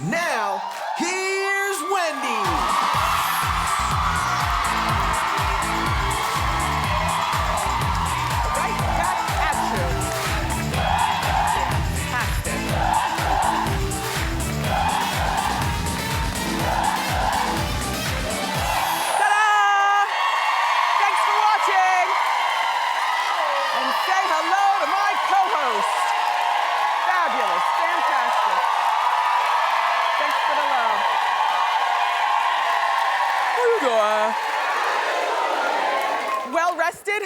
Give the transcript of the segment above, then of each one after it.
Now, here's Wendy. Right back at you. Fantastic. Ta-da! Thanks for watching. And say hello to my co-host. Fabulous, fantastic. Thanks for the love. How you doing? Well rested?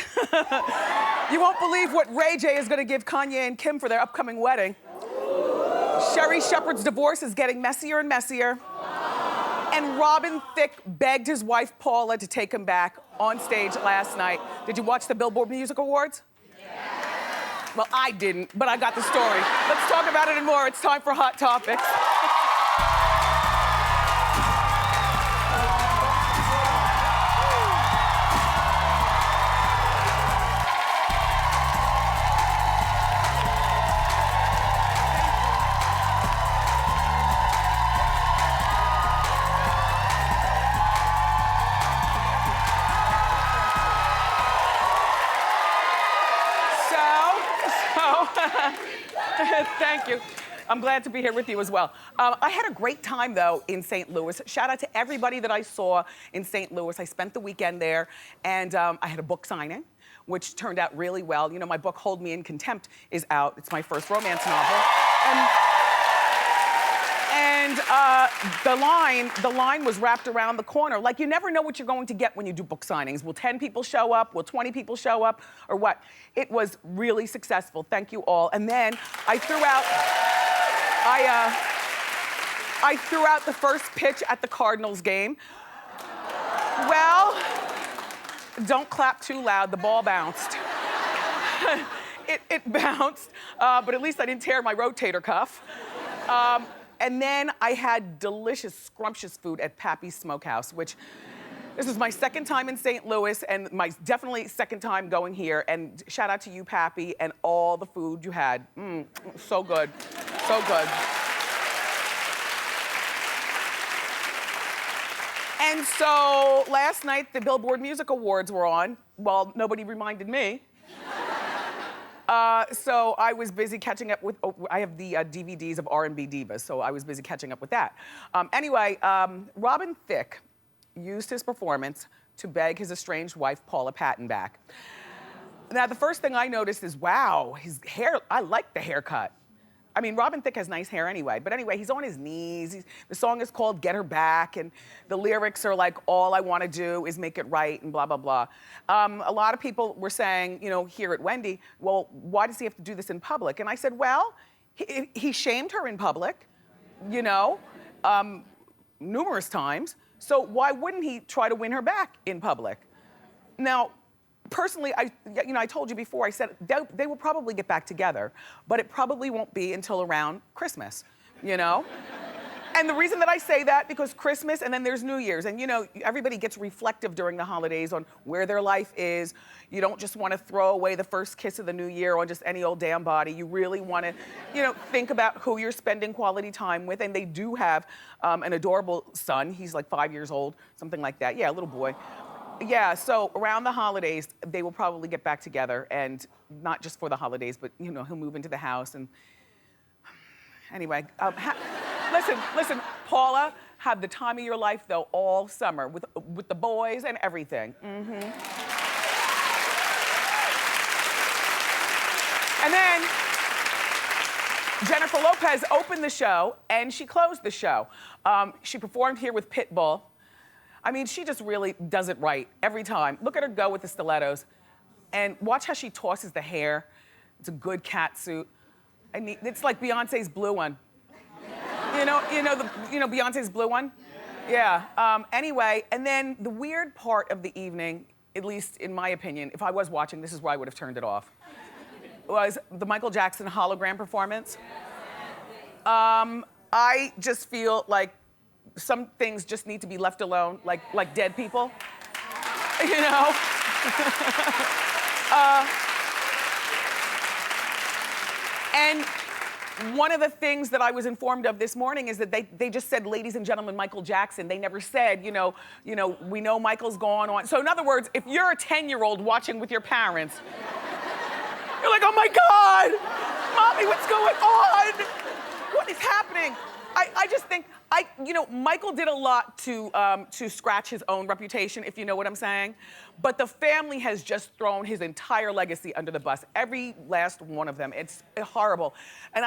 You won't believe what Ray J is gonna give Kanye and Kim for their upcoming wedding. Sherri Shepherd's divorce is getting messier and messier. And Robin Thicke begged his wife Paula to take him back on stage last night. Did you watch the Billboard Music Awards? Well, I didn't, but I got the story. Let's talk about it and more. It's time for Hot Topics. Thank you. I'm glad to be here with you as well. I had a great time, though, in St. Louis. Shout out to everybody that I saw in St. Louis. I spent the weekend there, and I had a book signing, which turned out really well. You know, my book, Hold Me in Contempt, is out. It's my first romance novel. And the line was wrapped around the corner. Like, you never know what you're going to get when you do book signings. Will 10 people show up? Will 20 people show up? Or what? It was really successful. Thank you all. And then I threw out the first pitch at the Cardinals game. Well, don't clap too loud. The ball bounced. It bounced, but at least I didn't tear my rotator cuff. And then I had delicious, scrumptious food at Pappy's Smokehouse, which this was my second time in St. Louis and my definitely second time going here. And shout out to you, Pappy, and all the food you had. So good, so good. And so last night, the Billboard Music Awards were on. Well, nobody reminded me. So I was busy catching up with, I have the DVDs of R&B Divas, so I was busy catching up with that. Anyway, Robin Thicke used his performance to beg his estranged wife, Paula Patton, back. Now, the first thing I noticed is, wow, his hair, I like the haircut. I mean, Robin Thicke has nice hair anyway, but anyway, he's on his knees. The song is called Get Her Back, and the lyrics are like, all I wanna do is make it right, and blah, blah, blah. A lot of people were saying, you know, here at Wendy, well, why does he have to do this in public? And I said, well, he shamed her in public, you know, numerous times, so why wouldn't he try to win her back in public? Now, personally, I told you before, I said they will probably get back together, but it probably won't be until around Christmas, you know? And the reason that I say that, because Christmas and then there's New Year's, and you know, everybody gets reflective during the holidays on where their life is. You don't just want to throw away the first kiss of the new year on just any old damn body. You really want to, you know, think about who you're spending quality time with, and they do have an adorable son. He's like 5 years old, something like that. Yeah, a little boy. Yeah, so around the holidays, they will probably get back together, and not just for the holidays, but you know, he'll move into the house and anyway, listen, Paula, have the time of your life though all summer with the boys and everything. And then Jennifer Lopez opened the show and she closed the show. She performed here with Pitbull. I mean, she just really does it right every time. Look at her go with the stilettos. And watch how she tosses the hair. It's a good cat suit. I mean, it's like Beyonce's blue one. You know Beyonce's blue one? Yeah. Anyway, and then the weird part of the evening, at least in my opinion, if I was watching, this is where I would have turned it off, was the Michael Jackson hologram performance. I just feel like some things just need to be left alone, like dead people, you know? And one of the things that I was informed of this morning is that they just said, ladies and gentlemen, Michael Jackson. They never said, we know Michael's gone on. So in other words, if you're a 10-year-old watching with your parents, you're like, oh my God, Mommy, what's going on? What is happening? I just think, Michael did a lot to scratch his own reputation, if you know what I'm saying. But the family has just thrown his entire legacy under the bus. Every last one of them. It's horrible. And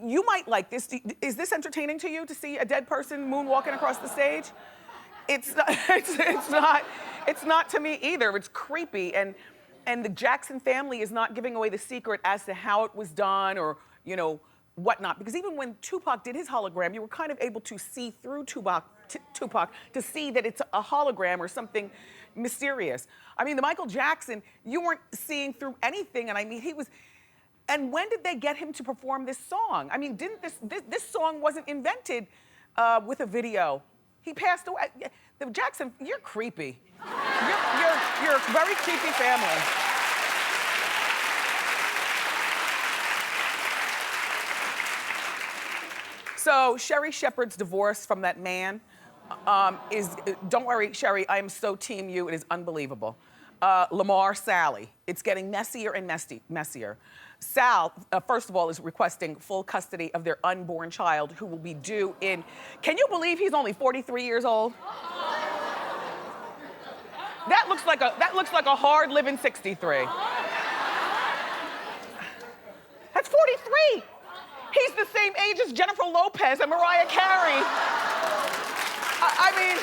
you might like this. Is this entertaining to you to see a dead person moonwalking across the stage? It's not, it's not to me either. It's creepy. And the Jackson family is not giving away the secret as to how it was done or, whatnot. Because even when Tupac did his hologram, you were kind of able to see through Tupac to see that it's a hologram or something mysterious. I mean, the Michael Jackson, you weren't seeing through anything, and I mean, he was. And when did they get him to perform this song? I mean, didn't this song wasn't invented with a video? He passed away. The Jackson, you're creepy. You're a very creepy family. So Sherri Shepherd's divorce from that man don't worry, Sherri, I am so team you, it is unbelievable. Lamar, Sally, it's getting messier and messier. Sal, first of all, is requesting full custody of their unborn child who will be due in, can you believe he's only 43 years old? That looks like a hard living 63. That's 43. He's the same age as Jennifer Lopez and Mariah Carey. I mean,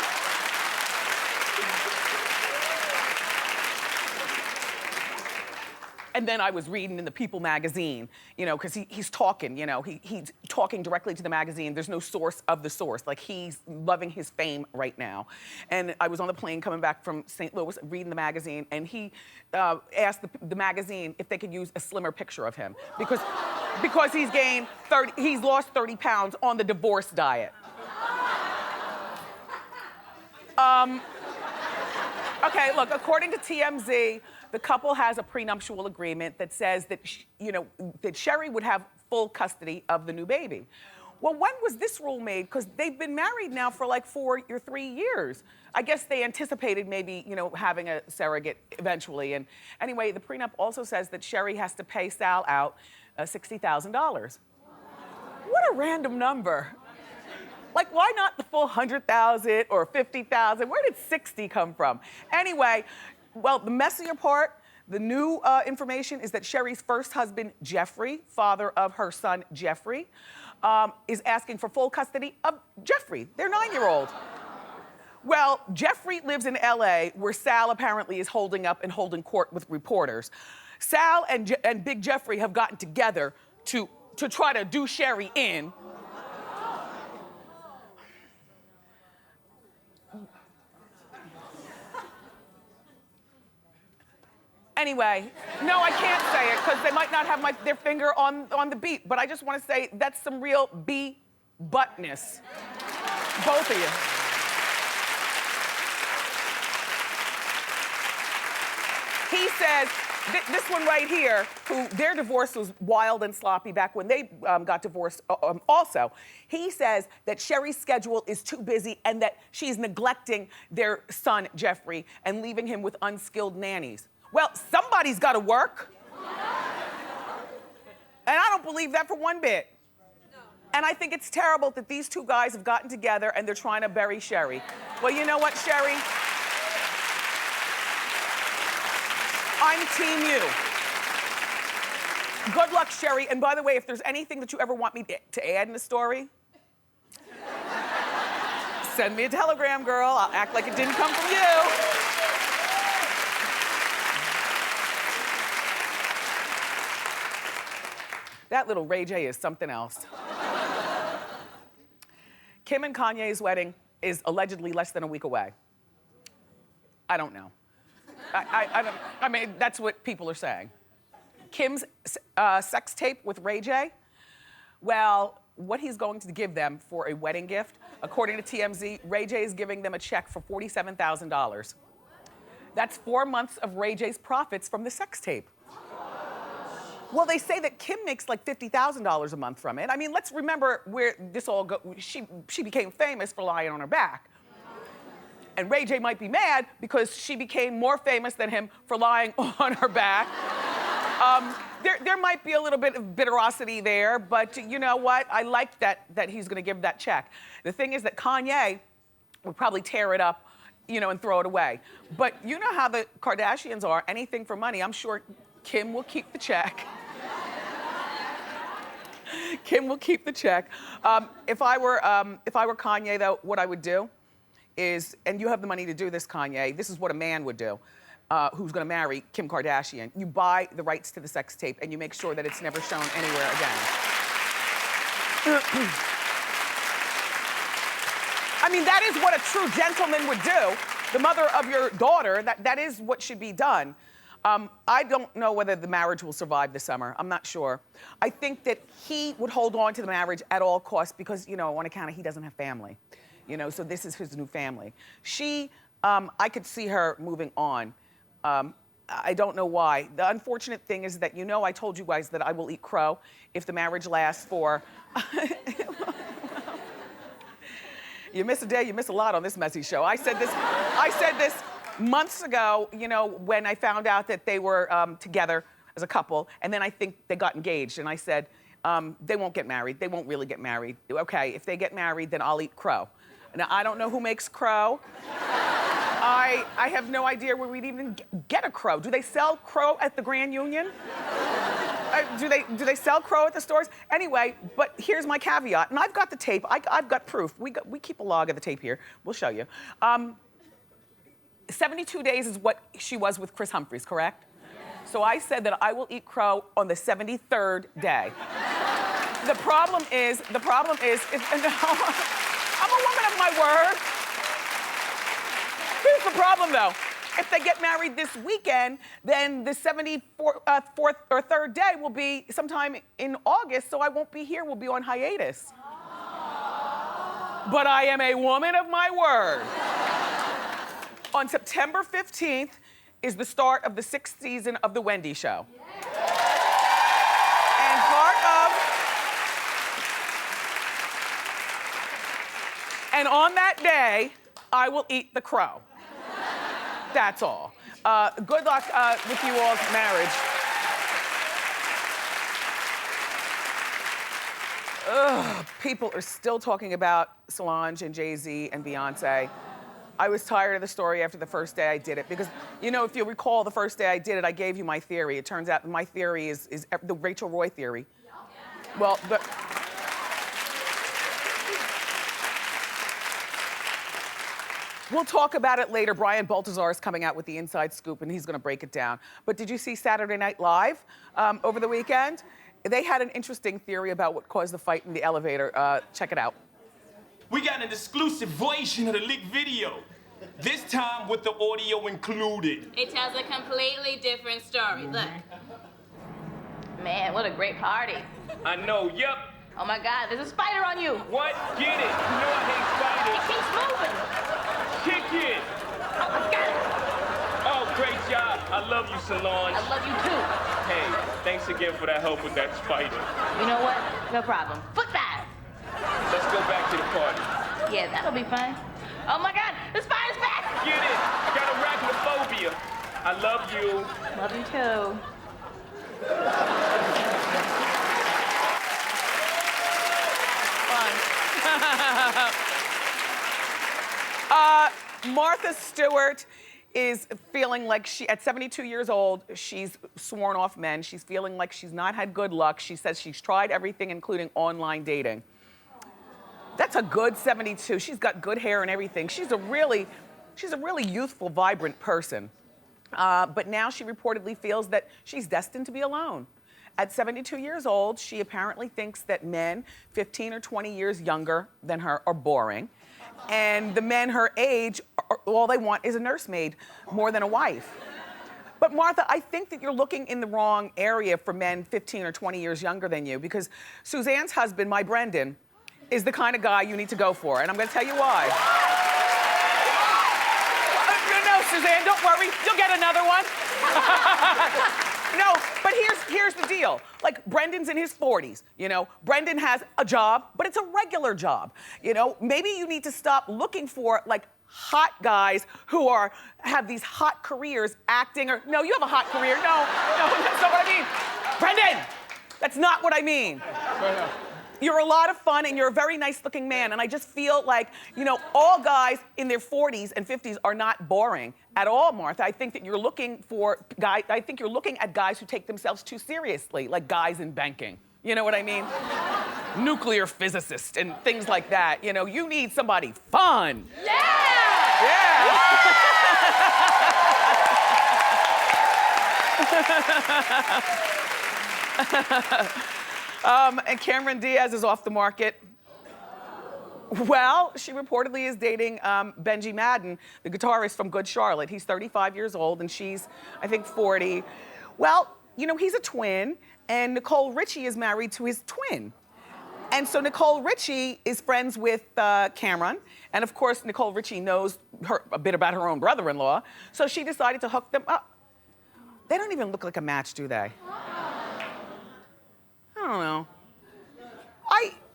and then I was reading in the People magazine, because he's talking, he's talking directly to the magazine. There's no source of the source. Like, he's loving his fame right now. And I was on the plane coming back from St. Louis reading the magazine, and he asked the magazine if they could use a slimmer picture of him because he's lost 30 pounds on the divorce diet. Okay, look, according to TMZ, the couple has a prenuptial agreement that says that, that Sherri would have full custody of the new baby. Well, when was this rule made? Because they've been married now for like 4 or 3 years. I guess they anticipated maybe, having a surrogate eventually. And anyway, the prenup also says that Sherri has to pay Sal out $60,000. What a random number. Like, why not the full 100,000 or 50,000? Where did 60 come from? Anyway, well, the messier part, the new information is that Sherri's first husband, Jeffrey, father of her son, Jeffrey, is asking for full custody of Jeffrey, their 9-year-old. Well, Jeffrey lives in LA, where Sal apparently is holding court with reporters. Sal and Big Jeffrey have gotten together to try to do Sherri in. Anyway, no, I can't say it because they might not have their finger on the beat, but I just want to say that's some real buttness. Both of you. He says, this one right here, who their divorce was wild and sloppy back when they got divorced also. He says that Sherri's schedule is too busy and that she's neglecting their son, Jeffrey, and leaving him with unskilled nannies. Well, somebody's got to work. And I don't believe that for one bit. No. And I think it's terrible that these two guys have gotten together and they're trying to bury Sherri. Well, you know what, Sherri? I'm team you. Good luck, Sherri. And by the way, if there's anything that you ever want me to add in the story, send me a telegram, girl. I'll act like it didn't come from you. That little Ray J is something else. Kim and Kanye's wedding is allegedly less than a week away. I don't know. I mean, that's what people are saying. Kim's sex tape with Ray J, well, what he's going to give them for a wedding gift, according to TMZ, Ray J is giving them a check for $47,000. That's 4 months of Ray J's profits from the sex tape. Well, they say that Kim makes like $50,000 a month from it. I mean, let's remember where this all go. She became famous for lying on her back. And Ray J might be mad because she became more famous than him for lying on her back. There might be a little bit of bitterosity there, but you know what? I like that he's gonna give that check. The thing is that Kanye would probably tear it up, you know, and throw it away. But you know how the Kardashians are, anything for money. I'm sure Kim will keep the check. Kim will keep the check. If I were Kanye, though, what I would do is, and you have the money to do this, Kanye, this is what a man would do, who's gonna marry Kim Kardashian. You buy the rights to the sex tape and you make sure that it's never shown anywhere again. I mean, that is what a true gentleman would do. The mother of your daughter, that is what should be done. I don't know whether the marriage will survive this summer. I'm not sure. I think that he would hold on to the marriage at all costs because, you know, on account of he doesn't have family. You know, so this is his new family. She, I could see her moving on. I don't know why. The unfortunate thing is that, you know, I told you guys that I will eat crow if the marriage lasts for... You miss a day, you miss a lot on this messy show. I said this months ago, you know, when I found out that they were together as a couple, and then I think they got engaged, and I said, they won't get married. They won't really get married. Okay, if they get married, then I'll eat crow. Now, I don't know who makes crow. I have no idea where we'd even get a crow. Do they sell crow at the Grand Union? Do they sell crow at the stores? Anyway, but here's my caveat, and I've got the tape. I've got proof. We keep a log of the tape here. We'll show you. 72 days is what she was with Chris Humphries, correct? So I said that I will eat crow on the 73rd day. The problem is, no, I'm a woman of my word. Here's the problem, though. If they get married this weekend, then the 74th or 3rd day will be sometime in August, so I won't be here. We'll be on hiatus. But I am a woman of my word. On September 15th is the start of the 6th season of The Wendy Show. And and on that day, I will eat the crow. That's all. Good luck with you all's marriage. Ugh, people are still talking about Solange and Jay-Z and Beyonce. I was tired of the story after the first day I did it because, you know, if you recall, the first day I did it, I gave you my theory. It turns out my theory is the Rachel Roy theory. Well, we'll talk about it later. Brian Baltazar is coming out with the inside scoop, and he's going to break it down. But did you see Saturday Night Live over the weekend? They had an interesting theory about what caused the fight in the elevator. Check it out. We got an exclusive version of the leaked video. This time with the audio included. It tells a completely different story. Look. Man, what a great party. I know, yep. Oh my God, there's a spider on you. What? Get it. You know I hate spiders. It keeps moving. Kick it. Oh, I got it. Oh, great job. I love you, Solange. I love you too. Hey, thanks again for that help with that spider. You know what? No problem. Foot dive. Let's go back to the party. Yeah, that'll be fun. Oh my God, the spider's back. Get it. I got arachnophobia. I love you. Love you too. Martha Stewart is feeling like at 72 years old, she's sworn off men. She's feeling like she's not had good luck. She says she's tried everything, including online dating. That's a good 72. She's got good hair and everything. She's a really youthful, vibrant person. But now she reportedly feels that she's destined to be alone. At 72 years old, she apparently thinks that men 15 or 20 years younger than her are boring. And the men her age, all they want is a nursemaid more than a wife. But Martha, I think that you're looking in the wrong area for men 15 or 20 years younger than you, because Suzanne's husband, my Brendan, is the kind of guy you need to go for, and I'm gonna tell you why. No, Suzanne, don't worry, you'll get another one. No, but here's the deal. Like, Brendan's in his 40s, you know? Brendan has a job, but it's a regular job. You know, maybe you need to stop looking for, like, hot guys who have these hot careers acting or, no, you have a hot career. No, that's not what I mean. Brendan, that's not what I mean. You're a lot of fun and you're a very nice looking man. And I just feel like, you know, all guys in their 40s and 50s are not boring at all, Martha. I think that you're looking at guys who take themselves too seriously, like guys in banking. You know what I mean? Nuclear physicists and things like that. You know, you need somebody fun. Yeah! And Cameron Diaz is off the market. Well, she reportedly is dating Benji Madden, the guitarist from Good Charlotte. He's 35 years old and she's, I think, 40. Well, you know, he's a twin and Nicole Richie is married to his twin. And so Nicole Richie is friends with Cameron. And of course, Nicole Richie knows a bit about her own brother-in-law. So she decided to hook them up. They don't even look like a match, do they? I don't know.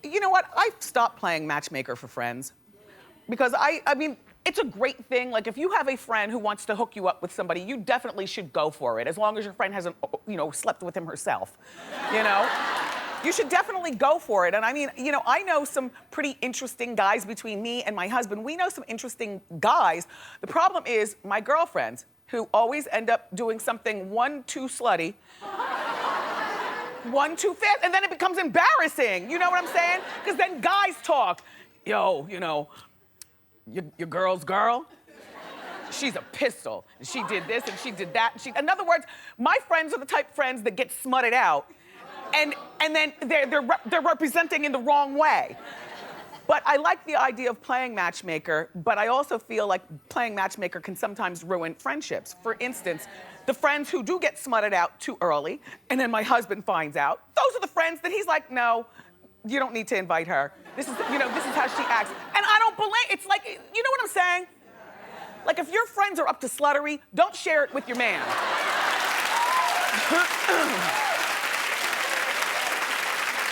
You know what? I've stopped playing matchmaker for friends. Because I mean, it's a great thing. Like, if you have a friend who wants to hook you up with somebody, you definitely should go for it, as long as your friend hasn't, you know, slept with him herself, you know? You should definitely go for it. And I mean, you know, I know some pretty interesting guys between me and my husband. We know some interesting guys. The problem is my girlfriends, who always end up doing something one too slutty, one too fast, and then it becomes embarrassing. You know what I'm saying? Because then guys talk. Yo, you know, your girl's girl, she's a pistol. And she did this and she did that. In other words, my friends are the type of friends that get smutted out. And then they're representing in the wrong way. But I like the idea of playing matchmaker, but I also feel like playing matchmaker can sometimes ruin friendships. For instance, the friends who do get smutted out too early, and then my husband finds out, those are the friends that he's like, no, you don't need to invite her. This is, you know, this is how she acts. And I don't believe, it's like, you know what I'm saying? Like, if your friends are up to sluttery, don't share it with your man.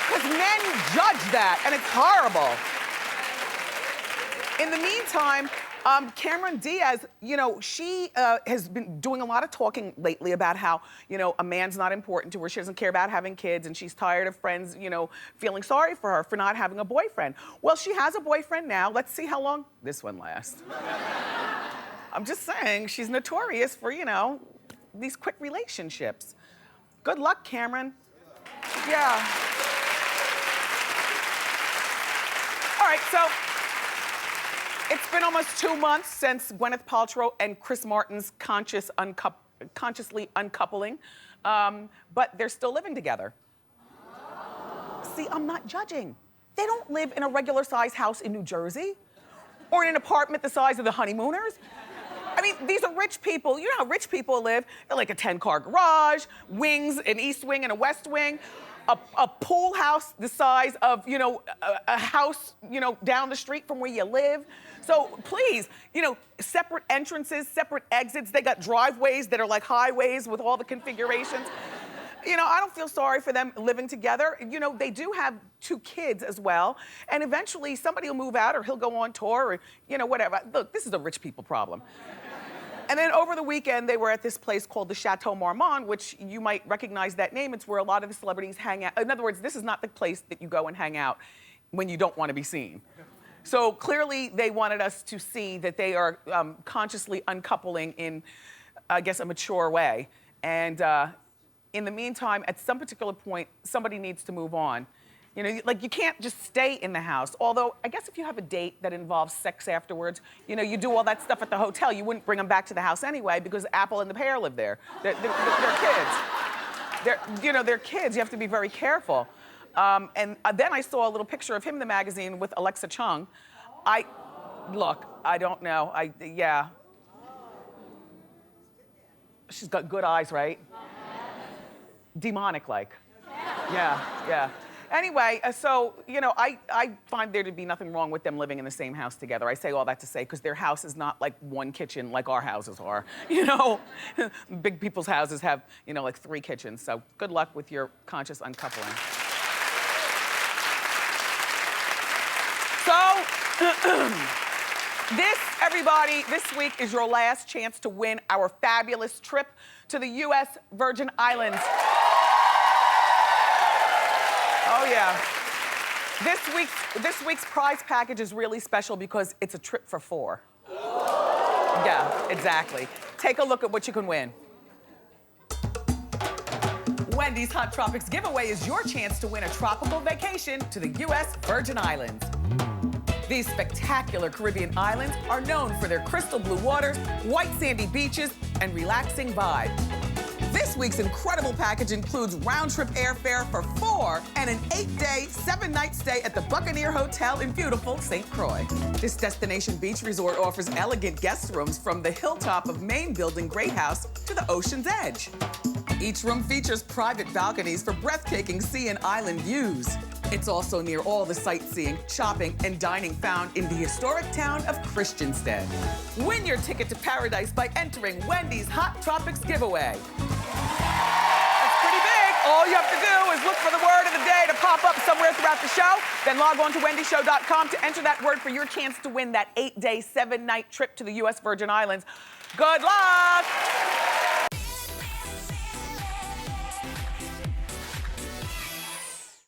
Because men judge that, and it's horrible. In the meantime, Cameron Diaz, you know, she has been doing a lot of talking lately about how, you know, a man's not important to her. She doesn't care about having kids, and she's tired of friends, you know, feeling sorry for her for not having a boyfriend. Well, she has a boyfriend now. Let's see how long this one lasts. I'm just saying, she's notorious for, you know, these quick relationships. Good luck, Cameron. Yeah. All right, so it's been almost 2 months since Gwyneth Paltrow and Chris Martin's consciously uncoupling, but they're still living together. See, I'm not judging. They don't live in a regular size house in New Jersey or in an apartment the size of the Honeymooners. I mean, these are rich people. You know how rich people live. They're like a 10-car garage, wings, an east wing and a west wing. A pool house the size of, you know, a house, you know, down the street from where you live. So please, you know, separate entrances, separate exits. They got driveways that are like highways with all the configurations. You know, I don't feel sorry for them living together. You know, they do have 2 kids as well. And eventually somebody will move out or he'll go on tour or, you know, whatever. Look, this is a rich people problem. And then over the weekend, they were at this place called the Chateau Marmont, which you might recognize that name. It's where a lot of the celebrities hang out. In other words, this is not the place that you go and hang out when you don't want to be seen. So clearly they wanted us to see that they are consciously uncoupling in, I guess, a mature way. And in the meantime, at some particular point, somebody needs to move on. You know, like, you can't just stay in the house. Although, I guess if you have a date that involves sex afterwards, you know, you do all that stuff at the hotel. You wouldn't bring them back to the house anyway because Apple and the pear live there. They're kids. They're kids. You have to be very careful. And then I saw a little picture of him in the magazine with Alexa Chung. Look, I don't know. Yeah. She's got good eyes, right? Demonic-like. Yeah. Anyway, so, you know, I find there to be nothing wrong with them living in the same house together. I say all that to say, because their house is not like one kitchen like our houses are. You know, big people's houses have, you know, like 3 kitchens. So good luck with your conscious uncoupling. So, everybody, this week is your last chance to win our fabulous trip to the U.S. Virgin Islands. Oh yeah. This week's prize package is really special because it's a trip for 4. Yeah, exactly. Take a look at what you can win. Wendy's Hot Tropics giveaway is your chance to win a tropical vacation to the U.S. Virgin Islands. These spectacular Caribbean islands are known for their crystal blue waters, white sandy beaches, and relaxing vibe. This week's incredible package includes round-trip airfare for 4 and an 8-day, 7-night stay at the Buccaneer Hotel in beautiful St. Croix. This destination beach resort offers elegant guest rooms from the hilltop of main building Great House to the ocean's edge. Each room features private balconies for breathtaking sea and island views. It's also near all the sightseeing, shopping, and dining found in the historic town of Christiansted. Win your ticket to paradise by entering Wendy's Hot Tropics giveaway. That's pretty big. All you have to do is look for the word of the day to pop up somewhere throughout the show. Then log on to wendyshow.com to enter that word for your chance to win that 8-day, 7-night trip to the U.S. Virgin Islands. Good luck!